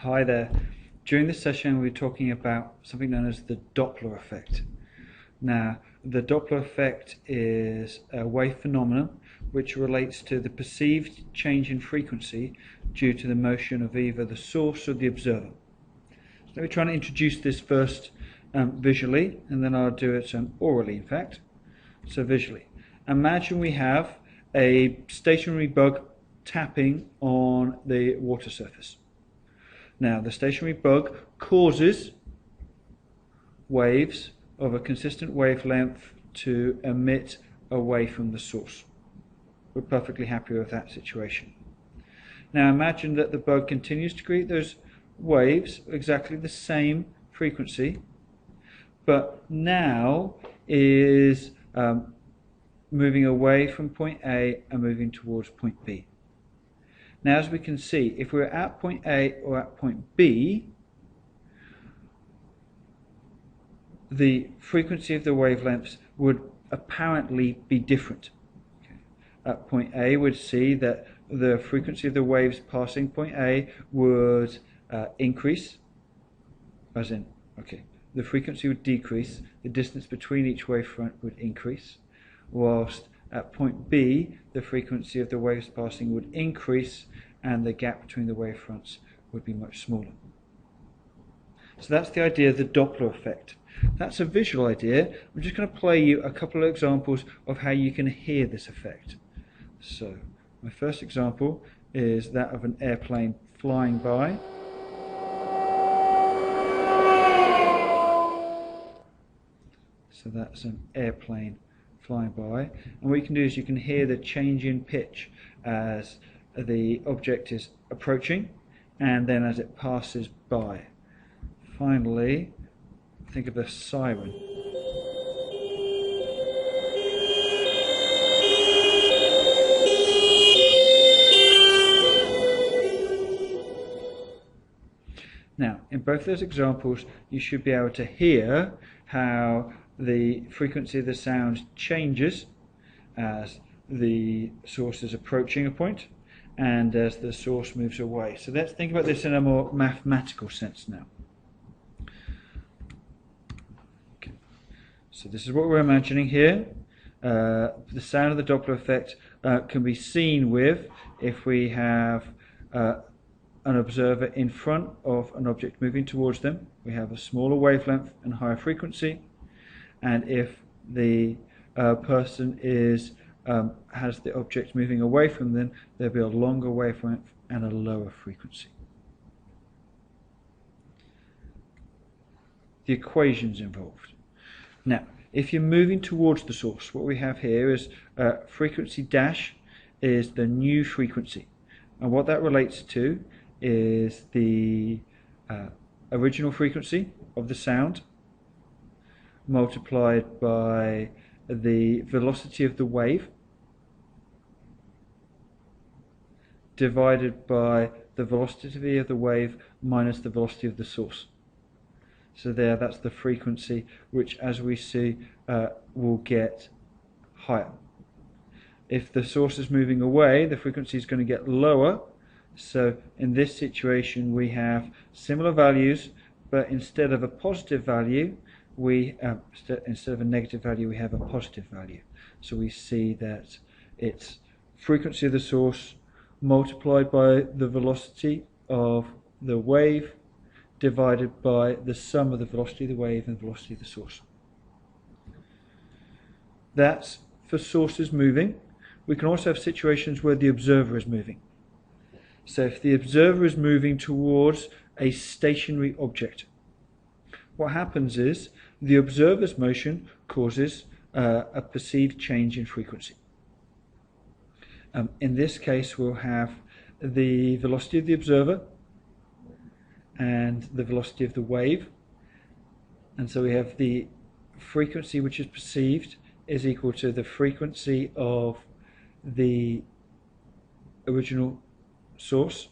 Hi there. During this session we're talking about something known as the Doppler effect. Now, the Doppler effect is a wave phenomenon which relates to the perceived change in frequency due to the motion of either the source or the observer. So let me try and introduce this first visually, and then I'll do it orally, in fact. So visually, imagine we have a stationary bug tapping on the water surface. Now, the stationary bug causes waves of a consistent wavelength to emit away from the source. We're perfectly happy with that situation. Now, imagine that the bug continues to create those waves, exactly the same frequency, but now is moving away from point A and moving towards point B. Now, as we can see, if we're at point A or at point B, the frequency of the wavelengths would apparently be different. Okay. At point A, we'd see that the frequency of the waves passing point A would increase, as in, the frequency would decrease, the distance between each wavefront would increase, whilst at point B, the frequency of the waves passing would increase and the gap between the wavefronts would be much smaller. So that's the idea of the Doppler effect. That's a visual idea. I'm just going to play you a couple of examples of how you can hear this effect. So my first example is that of an airplane flying by. So that's an airplane flying by, and what you can do is you can hear the change in pitch as the object is approaching and then as it passes by. Finally, think of a siren. Now, in both those examples, you should be able to hear how the frequency of the sound changes as the source is approaching a point and as the source moves away. So let's think about this in a more mathematical sense now. Okay. So this is what we're imagining here. The sound of the Doppler effect can be seen with if we have an observer in front of an object moving towards them. We have a smaller wavelength and higher frequency. And if the person has the object moving away from them, there'll be a longer wavelength and a lower frequency. The equations involved. Now, if you're moving towards the source, what we have here is frequency dash is the new frequency. And what that relates to is the original frequency of the sound multiplied by the velocity of the wave divided by the velocity of the wave minus the velocity of the source. So that's the frequency which, as we see, will get higher. If the source is moving away, the frequency is going to get lower. So in this situation we have similar values, but instead of a positive value, instead of a negative value, we have a positive value. So we see that it's frequency of the source multiplied by the velocity of the wave divided by the sum of the velocity of the wave and the velocity of the source. That's for sources moving. We can also have situations where the observer is moving. So if the observer is moving towards a stationary object, what happens is the observer's motion causes a perceived change in frequency. In this case, we'll have the velocity of the observer and the velocity of the wave. And so we have the frequency which is perceived is equal to the frequency of the original source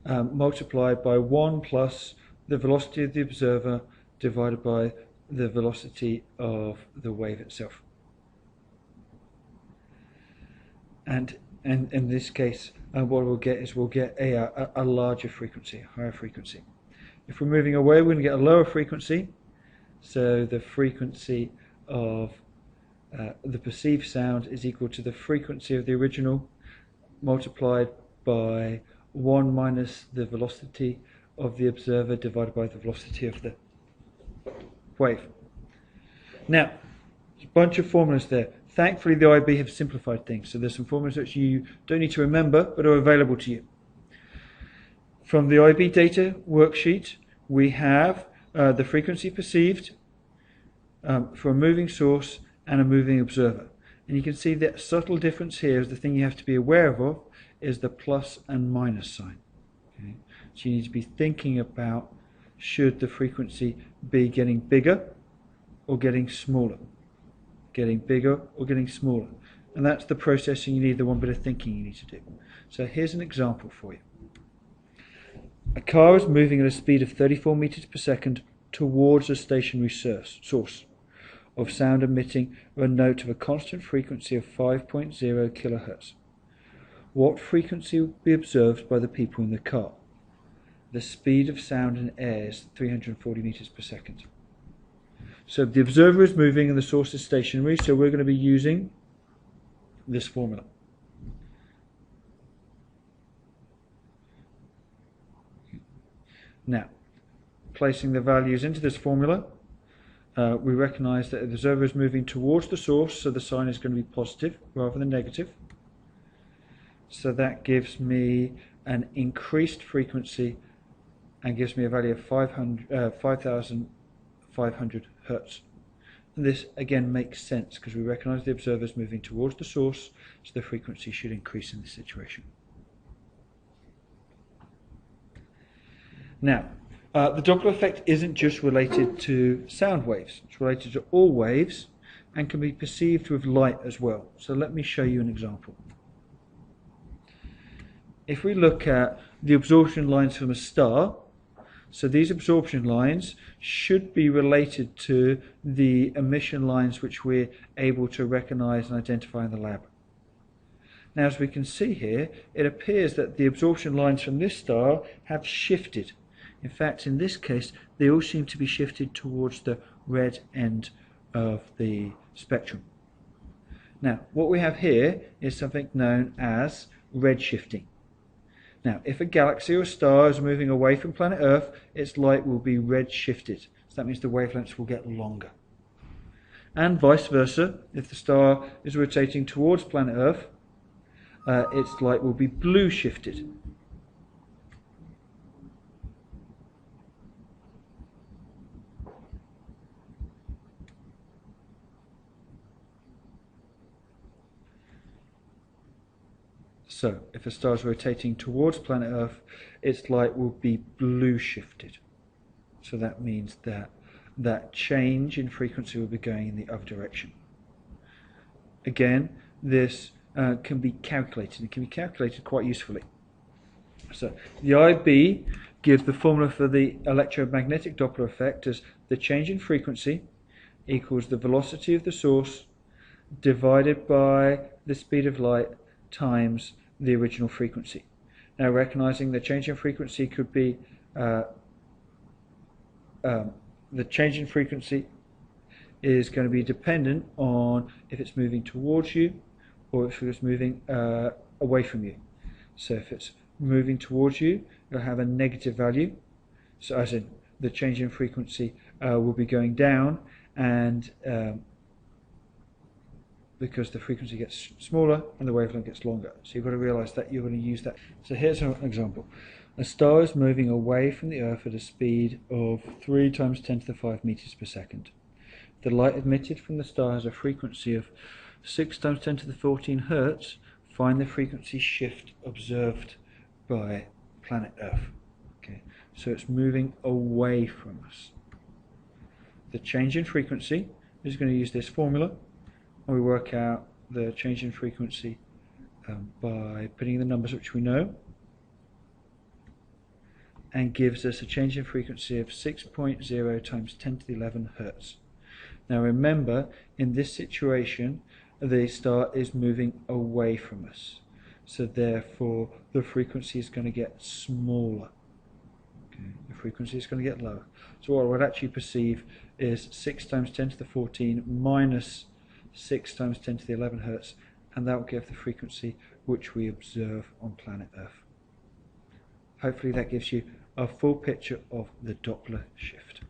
multiplied by 1 plus the velocity of the observer divided by the velocity of the wave itself. And in this case, and what we'll get is a larger frequency, a higher frequency. If we're moving away, we're going to get a lower frequency. So the frequency of the perceived sound is equal to the frequency of the original multiplied by 1 minus the velocity of the observer divided by the velocity of the wave. Now, there's a bunch of formulas there. Thankfully, the IB have simplified things, so there's some formulas which you don't need to remember but are available to you. From the IB data worksheet, we have the frequency perceived for a moving source and a moving observer. And you can see that subtle difference here is the thing you have to be aware of is the plus and minus sign. Okay? So you need to be thinking about, should the frequency be getting bigger or getting smaller? Getting bigger or getting smaller? And that's the processing you need, the one bit of thinking you need to do. So here's an example for you. A car is moving at a speed of 34 meters per second towards a stationary source of sound emitting a note of a constant frequency of 5.0 kilohertz. What frequency will be observed by the people in the car? The speed of sound in air is 340 meters per second. So the observer is moving and the source is stationary, so we're going to be using this formula. Now, placing the values into this formula, we recognize that the observer is moving towards the source, so the sign is going to be positive rather than negative. So that gives me an increased frequency and gives me a value of 5,500 hertz. And this again makes sense because we recognize the observer is moving towards the source, so the frequency should increase in this situation. Now, the Doppler effect isn't just related to sound waves. It's related to all waves and can be perceived with light as well. So let me show you an example. If we look at the absorption lines from a star, so these absorption lines should be related to the emission lines which we're able to recognize and identify in the lab. Now, as we can see here, it appears that the absorption lines from this star have shifted. In fact, in this case, they all seem to be shifted towards the red end of the spectrum. Now, what we have here is something known as redshifting. Now, if a galaxy or star is moving away from planet Earth, its light will be redshifted. So that means the wavelengths will get longer. And vice versa, if the star is rotating towards planet Earth, its light will be blue shifted. So, if a star is rotating towards planet Earth, its light will be blue shifted. So that means that that change in frequency will be going in the other direction. Again, this can be calculated. It can be calculated quite usefully. So, the IB gives the formula for the electromagnetic Doppler effect as the change in frequency equals the velocity of the source divided by the speed of light times the original frequency. Now, recognizing the change in frequency could be the change in frequency is going to be dependent on if it's moving towards you or if it's moving away from you. So if it's moving towards you, you'll have a negative value, so as in the change in frequency will be going down, and because the frequency gets smaller and the wavelength gets longer. So you've got to realize that you're going to use that. So here's an example. A star is moving away from the Earth at a speed of 3 times 10 to the 5 meters per second. The light emitted from the star has a frequency of 6 times 10 to the 14 hertz. Find the frequency shift observed by planet Earth. Okay, so it's moving away from us. The change in frequency is going to use this formula. We work out the change in frequency by putting in the numbers which we know, and gives us a change in frequency of 6.0 times 10 to the 11 hertz. Now remember, in this situation, the star is moving away from us. so therefore the frequency is going to get smaller. Okay. The frequency is going to get lower. So what I would actually perceive is 6 times 10 to the 14 minus 6 times 10 to the 11 hertz, and that will give the frequency which we observe on planet Earth. Hopefully that gives you a full picture of the Doppler shift.